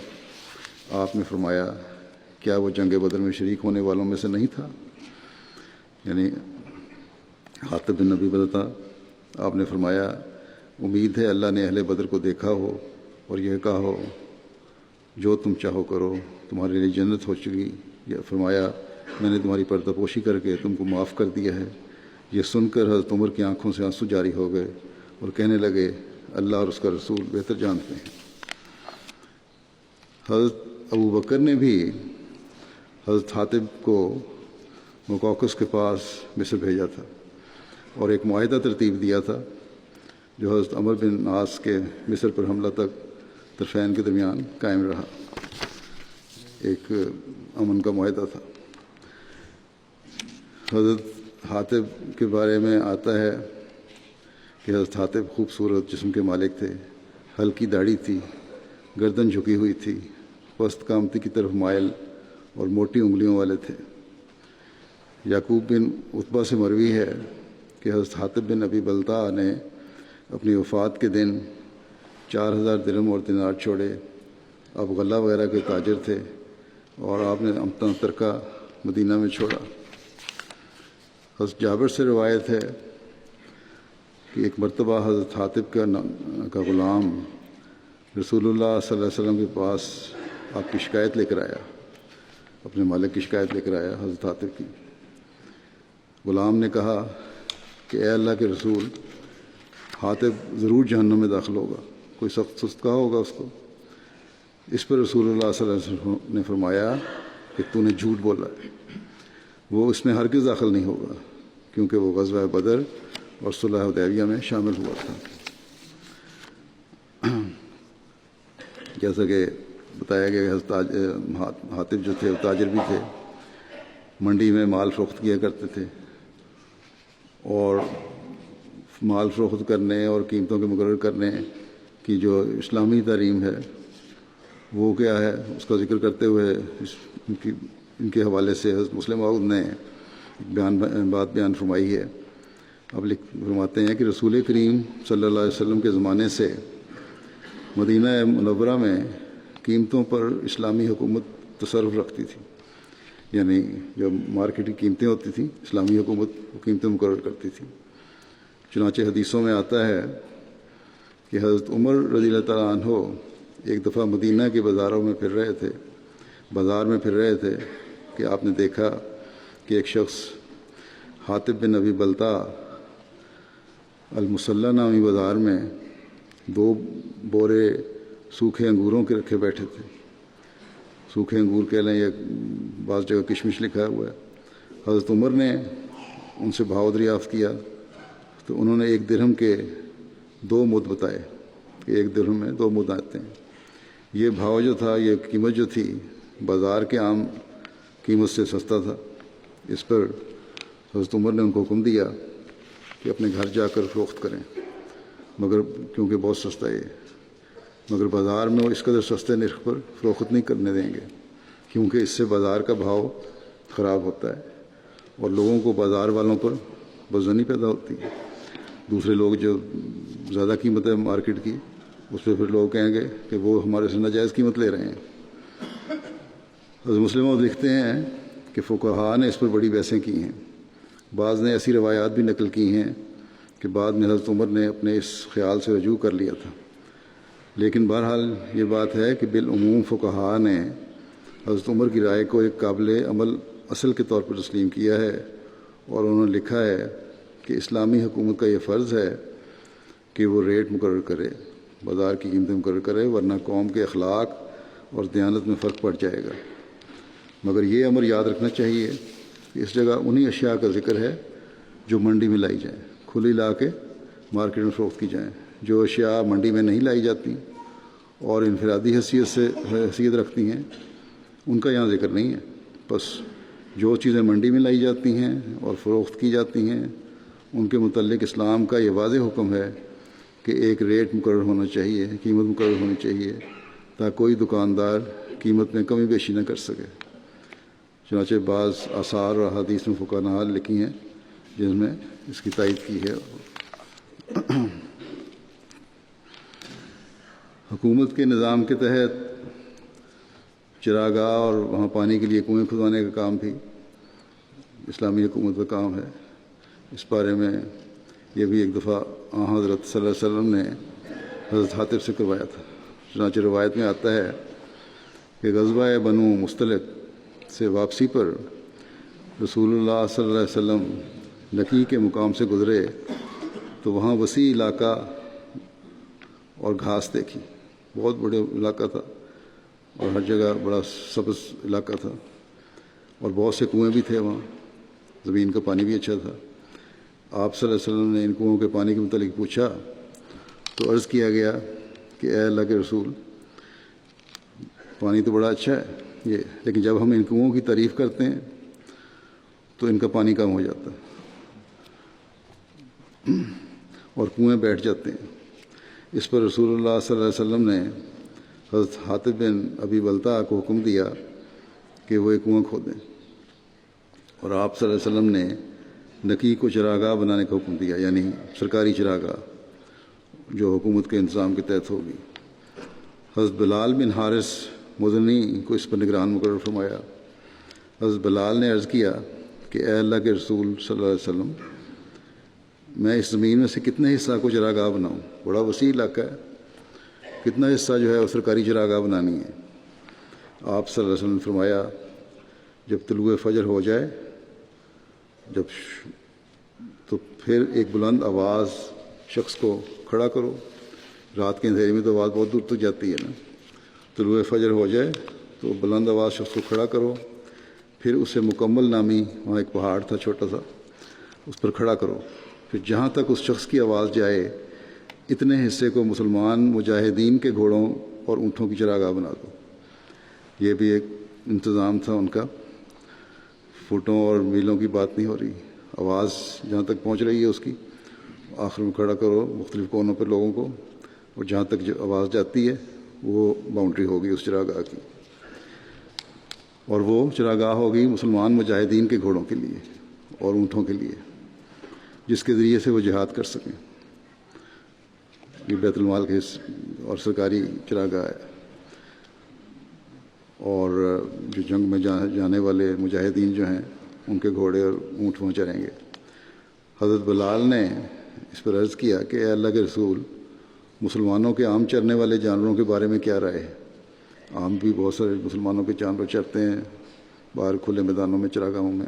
Speaker 1: آپ نے فرمایا کیا وہ جنگ بدر میں شریک ہونے والوں میں سے نہیں تھا؟ یعنی حاطب بن ابی بلتا۔ آپ نے فرمایا امید ہے اللہ نے اہل بدر کو دیکھا ہو اور یہ کہا ہو جو تم چاہو کرو، تمہارے لیے جنت ہو چکی، یا فرمایا میں نے تمہاری پردہ پوشی کر کے تم کو معاف کر دیا ہے۔ یہ سن کر حضرت عمر کی آنکھوں سے آنسو جاری ہو گئے اور کہنے لگے اللہ اور اس کا رسول بہتر جانتے ہیں۔ حضرت ابو بکر نے بھی حضرت حاتب کو مقوقس کے پاس مصر بھیجا تھا اور ایک معاہدہ ترتیب دیا تھا جو حضرت عمر بن عاص کے مصر پر حملہ تک طرفین کے درمیان قائم رہا، ایک امن کا معاہدہ تھا۔ حضرت حاتب کے بارے میں آتا ہے کہ حضرت حاتب خوبصورت جسم کے مالک تھے، ہلکی داڑھی تھی، گردن جھکی ہوئی تھی، پست کامتی کی طرف مائل اور موٹی انگلیوں والے تھے۔ یعقوب بن عتبہ سے مروی ہے کہ حضرت حاتب بن ابی بلتع نے اپنی وفات کے دن 4000 درہم اور دینار چھوڑے۔ آپ غلہ وغیرہ کے تاجر تھے اور آپ نے امتن ترکہ مدینہ میں چھوڑا۔ حضرت جابر سے روایت ہے کہ ایک مرتبہ حضرت حاتب کا غلام رسول اللہ صلی اللہ علیہ وسلم کے پاس آپ کی شکایت لے کر آیا، اپنے مالک کی شکایت لے کر آیا حضرت حاتب کی۔ غلام نے کہا کہ اے اللہ کے رسول، حاتب ضرور جہنم میں داخل ہوگا، کوئی سخت سست کہا ہوگا اس کو۔ اس پر رسول اللہ صلی اللہ علیہ وسلم نے فرمایا کہ تو نے جھوٹ بولا ہے، وہ اس میں ہرگز داخل نہیں ہوگا، کیونکہ وہ غزوہ بدر اور صلح حدیبیہ میں شامل ہوا تھا۔ جیسا کہ بتایا گیا کہ حاتب جو تھے وہ تاجر بھی تھے، منڈی میں مال فروخت کیا کرتے تھے، اور مال فروخت کرنے اور قیمتوں کے مقرر کرنے کی جو اسلامی تعلیم ہے وہ کیا ہے، اس کا ذکر کرتے ہوئے ان کے حوالے سے حضرت مسلم موعود نے بات بیان فرمائی ہے۔ اب فرماتے ہیں کہ رسول کریم صلی اللہ علیہ وسلم کے زمانے سے مدینہ منورہ میں قیمتوں پر اسلامی حکومت تصرف رکھتی تھی، یعنی جو مارکیٹ کی قیمتیں ہوتی تھیں اسلامی حکومت وہ قیمتیں مقرر کرتی تھی۔ چنانچہ حدیثوں میں آتا ہے کہ حضرت عمر رضی اللہ تعالیٰ عنہ ایک دفعہ مدینہ کے بازار میں پھر رہے تھے کہ آپ نے دیکھا کہ ایک شخص حاتب بن ابی بلتع المصلی نامی بازار میں 2 بورے سوکھے انگوروں کے رکھے بیٹھے تھے۔ سوکھے انگور کہہ لیں یا بعض جگہ کشمش لکھا ہوا ہے۔ حضرت عمر نے ان سے بھاؤ دریافت کیا تو انہوں نے 1 درہم کے 2 مد بتائے کہ 1 درہم میں 2 مد آتے ہیں۔ یہ بھاؤ جو تھا، یہ قیمت جو تھی بازار کے عام قیمت سے سستا تھا۔ اس پر حضرت عمر نے ان کو حکم دیا کہ اپنے گھر جا کر فروخت کریں، مگر کیونکہ بہت سستا ہے، مگر بازار میں وہ اس قدر سستے نرخ پر فروخت نہیں کرنے دیں گے، کیونکہ اس سے بازار کا بھاؤ خراب ہوتا ہے اور لوگوں کو بازار والوں پر بدظنی پیدا ہوتی ہے۔ دوسرے لوگ جو زیادہ قیمت ہے مارکیٹ کی، اس پہ پھر لوگ کہیں گے کہ وہ ہمارے سے ناجائز قیمت لے رہے ہیں۔ حضرت مسلم لکھتے ہیں کہ فقہاء نے اس پر بڑی بحثیں کی ہیں۔ بعض نے ایسی روایات بھی نقل کی ہیں کہ بعد میں حضرت عمر نے اپنے اس خیال سے رجوع کر لیا تھا، لیکن بہرحال یہ بات ہے کہ بالعموم فقہاء نے حضرت عمر کی رائے کو ایک قابل عمل اصل کے طور پر تسلیم کیا ہے، اور انہوں نے لکھا ہے کہ اسلامی حکومت کا یہ فرض ہے کہ وہ ریٹ مقرر کرے، بازار کی قیمتیں مقرر کرے، ورنہ قوم کے اخلاق اور دیانت میں فرق پڑ جائے گا۔ مگر یہ امر یاد رکھنا چاہیے کہ اس جگہ انہی اشیاء کا ذکر ہے جو منڈی میں لائی جائیں، کھلی لا کے مارکیٹ میں فروخت کی جائیں۔ جو اشیاء منڈی میں نہیں لائی جاتی اور انفرادی حیثیت رکھتی ہیں ان کا یہاں ذکر نہیں ہے۔ بس جو چیزیں منڈی میں لائی جاتی ہیں اور فروخت کی جاتی ہیں ان کے متعلق اسلام کا یہ واضح حکم ہے کہ ایک ریٹ مقرر ہونا چاہیے، قیمت مقرر ہونی چاہیے، تاکہ کوئی دکاندار قیمت میں کمی بیشی نہ کر سکے۔ چنانچہ بعض آثار اور حدیث میں فقہاء نے لکھی ہیں جن میں اس کی تائید کی ہے۔ حکومت کے نظام کے تحت چراگاہ اور وہاں پانی کے لیے کنویں کھدوانے کا کام بھی اسلامی حکومت کا کام ہے۔ اس بارے میں یہ بھی ایک دفعہ حضرت صلی اللہ علیہ وسلم نے حضرت حاتب سے کروایا تھا۔ چنانچہ روایت میں آتا ہے کہ غزوہ بنو مستلق سے واپسی پر رسول اللہ صلی اللہ علیہ وسلم نکی کے مقام سے گزرے تو وہاں وسیع علاقہ اور گھاس دیکھی، بہت بڑا علاقہ تھا اور ہر جگہ بڑا سبز علاقہ تھا، اور بہت سے کنویں بھی تھے وہاں، زمین کا پانی بھی اچھا تھا۔ آپ صلی اللہ علیہ وسلم نے ان کنوؤں کے پانی کے متعلق پوچھا تو عرض کیا گیا کہ اے اللہ کے رسول، پانی تو بڑا اچھا ہے یہ، لیکن جب ہم ان کنوؤں کی تعریف کرتے ہیں تو ان کا پانی کم ہو جاتا ہے اور کنویں بیٹھ جاتے ہیں۔ اس پر رسول اللہ صلی اللہ علیہ وسلم نے حضرت حاطب بن ابی بلتع کو حکم دیا کہ وہ ایک کنواں کھودیں، اور آپ صلی اللہ علیہ وسلم نے نکی کو چراگاہ بنانے کا حکم دیا، یعنی سرکاری چراگاہ جو حکومت کے انتظام کے تحت ہوگی۔ حضرت بلال بن حارث مزنی کو اس پر نگران مقرر فرمایا۔ حضرت بلال نے عرض کیا کہ اے اللہ کے رسول صلی اللہ علیہ وسلم، میں اس زمین میں سے کتنے حصہ کو چراگاہ بناؤں؟ بڑا وسیع علاقہ ہے، کتنا حصہ جو ہے وہ سرکاری چراگاہ بنانی ہے؟ آپ صلی اللہ علیہ وسلم نے فرمایا، جب طلوع فجر ہو جائے تو پھر ایک بلند آواز شخص کو کھڑا کرو۔ رات کے اندھیرے میں تو آواز بہت دور تک جاتی ہے نا، طلوع فجر ہو جائے تو بلند آواز شخص کو کھڑا کرو، پھر اسے مکمل نامی، وہاں ایک پہاڑ تھا چھوٹا سا، اس پر کھڑا کرو، پھر جہاں تک اس شخص کی آواز جائے اتنے حصے کو مسلمان مجاہدین کے گھوڑوں اور اونٹوں کی چراگاہ بنا دو۔ یہ بھی ایک انتظام تھا ان کا، فٹوں اور میلوں کی بات نہیں ہو رہی، آواز جہاں تک پہنچ رہی ہے اس کی، آخر میں کھڑا کرو مختلف کونوں پر لوگوں کو، اور جہاں تک جو آواز جاتی ہے وہ باؤنڈری ہوگی اس چراگاہ کی، اور وہ چراگاہ ہوگی مسلمان مجاہدین کے گھوڑوں کے لیے اور اونٹوں کے لیے، جس کے ذریعے سے وہ جہاد کر سکیں۔ یہ بیت المال کے اور سرکاری چراگاہ ہے، اور جو جنگ میں جانے والے مجاہدین جو ہیں ان کے گھوڑے اور اونٹ وہاں چریں گے۔ حضرت بلال نے اس پر عرض کیا کہ اے اللہ کے رسول، مسلمانوں کے عام چرنے والے جانوروں کے بارے میں کیا رائے ہے؟ عام بھی بہت سارے مسلمانوں کے جانور چرتے ہیں باہر کھلے میدانوں میں، چراگاہوں میں،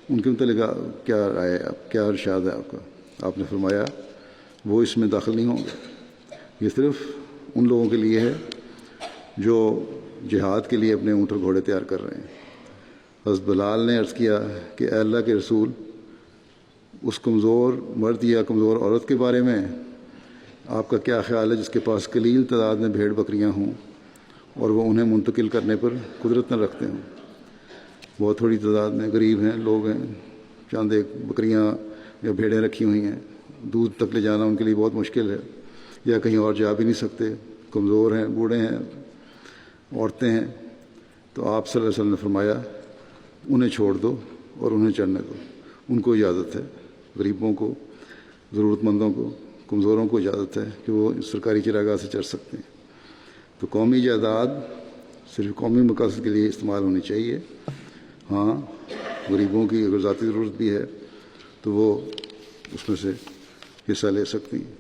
Speaker 1: ان کے متعلق کیا رائے ہے، کیا ارشاد ہے آپ کا؟ آپ نے فرمایا، وہ اس میں داخل نہیں ہوں گے، یہ صرف ان لوگوں کے لیے ہے جو جہاد کے لیے اپنے اونٹ اور گھوڑے تیار کر رہے ہیں۔ حضرت بلال نے عرض کیا کہ اے اللہ کے رسول، اس کمزور مرد یا کمزور عورت کے بارے میں آپ کا کیا خیال ہے جس کے پاس قلیل تعداد میں بھیڑ بکریاں ہوں اور وہ انہیں منتقل کرنے پر قدرت نہ رکھتے ہوں؟ بہت تھوڑی تعداد میں غریب ہیں، لوگ ہیں، چند ایک بکریاں یا بھیڑیں رکھی ہوئی ہیں، دودھ تک لے جانا ان کے لیے بہت مشکل ہے، یا کہیں اور جا بھی نہیں سکتے، کمزور ہیں، بوڑھے ہیں، عورتیں ہیں۔ تو آپ صلی اللہ علیہ وسلم نے فرمایا، انہیں چھوڑ دو اور انہیں چڑھنے دو، ان کو اجازت ہے، غریبوں کو، ضرورت مندوں کو، کمزوروں کو اجازت ہے کہ وہ سرکاری چراگاہ سے چڑھ سکتے ہیں۔ تو قومی جائیداد صرف قومی مقاصد کے لیے استعمال ہونی چاہیے، ہاں غریبوں کی اگر ذاتی ضرورت بھی ہے تو وہ اس میں سے حصہ لے سکتی ہیں۔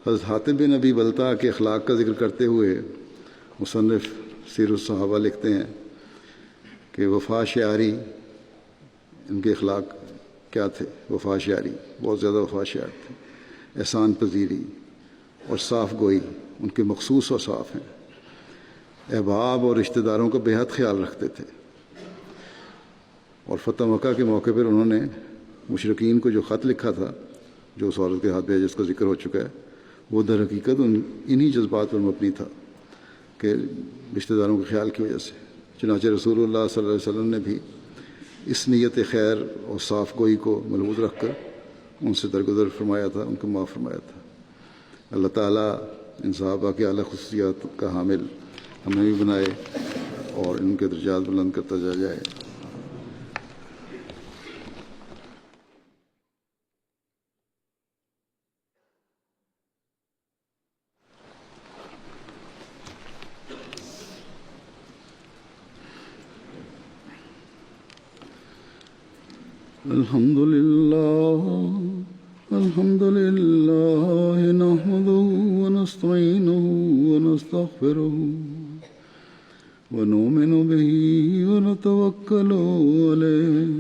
Speaker 1: حضرت حاطب بن ابی بلتع کے اخلاق کا ذکر کرتے ہوئے مصنف سیر الصحابہ لکھتے ہیں کہ وفا شعاری، ان کے اخلاق کیا تھے؟ وفا شعاری، بہت زیادہ وفا شعار تھے، احسان پذیری اور صاف گوئی ان کے مخصوص اور صاف ہیں، احباب اور رشتہ داروں کا بے حد خیال رکھتے تھے، اور فتح مکہ کے موقع پر انہوں نے مشرکین کو جو خط لکھا تھا جو اس عورت کے ہاتھ بھیجا جس کا ذکر ہو چکا ہے، وہ در حقیقت انہی جذبات پر مبنی تھا کہ رشتہ داروں کے خیال کی وجہ سے۔ چنانچہ رسول اللہ صلی اللہ علیہ وسلم نے بھی اس نیت خیر اور صاف گوئی کو ملحوظ رکھ کر ان سے درگزر فرمایا تھا، ان کو معاف فرمایا تھا۔ اللہ تعالیٰ ان صحابہ کے اعلیٰ خصوصیات کا حامل ہمیں بھی بنائے اور ان کے درجات بلند کرتا جائے۔ الحمد لله نحمده ونستعينه ونستغفره ونؤمن به ونتوكل عليه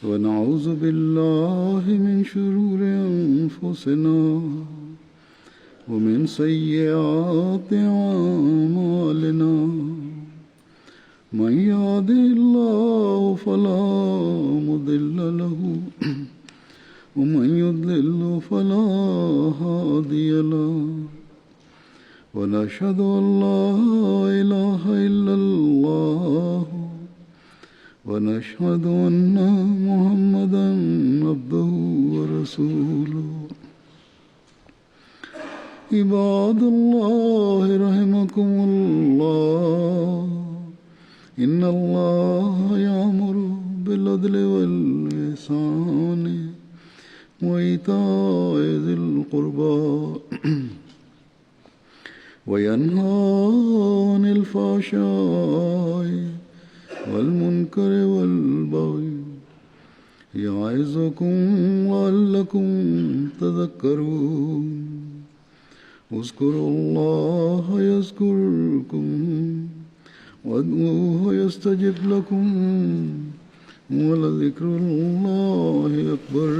Speaker 1: ونعوذ بالله من شرور أنفسنا ومن سيئات أعمالنا من يهده الله فلا مضل له ومن يضلل فلا هادي له ونشهد أن لا إله إلا الله ونشهد أن محمدا عبده ورسوله عباد الله رحمكم الله إن الله يأمر بالعدل والإحسان وإيتاء ذي القربى وينهى عن الفحشاء والمنكر والبغي يعظكم لعلكم تذكرون اذكروا الله يذكركم وادعوه يستجب لكم ولذكر الله أكبر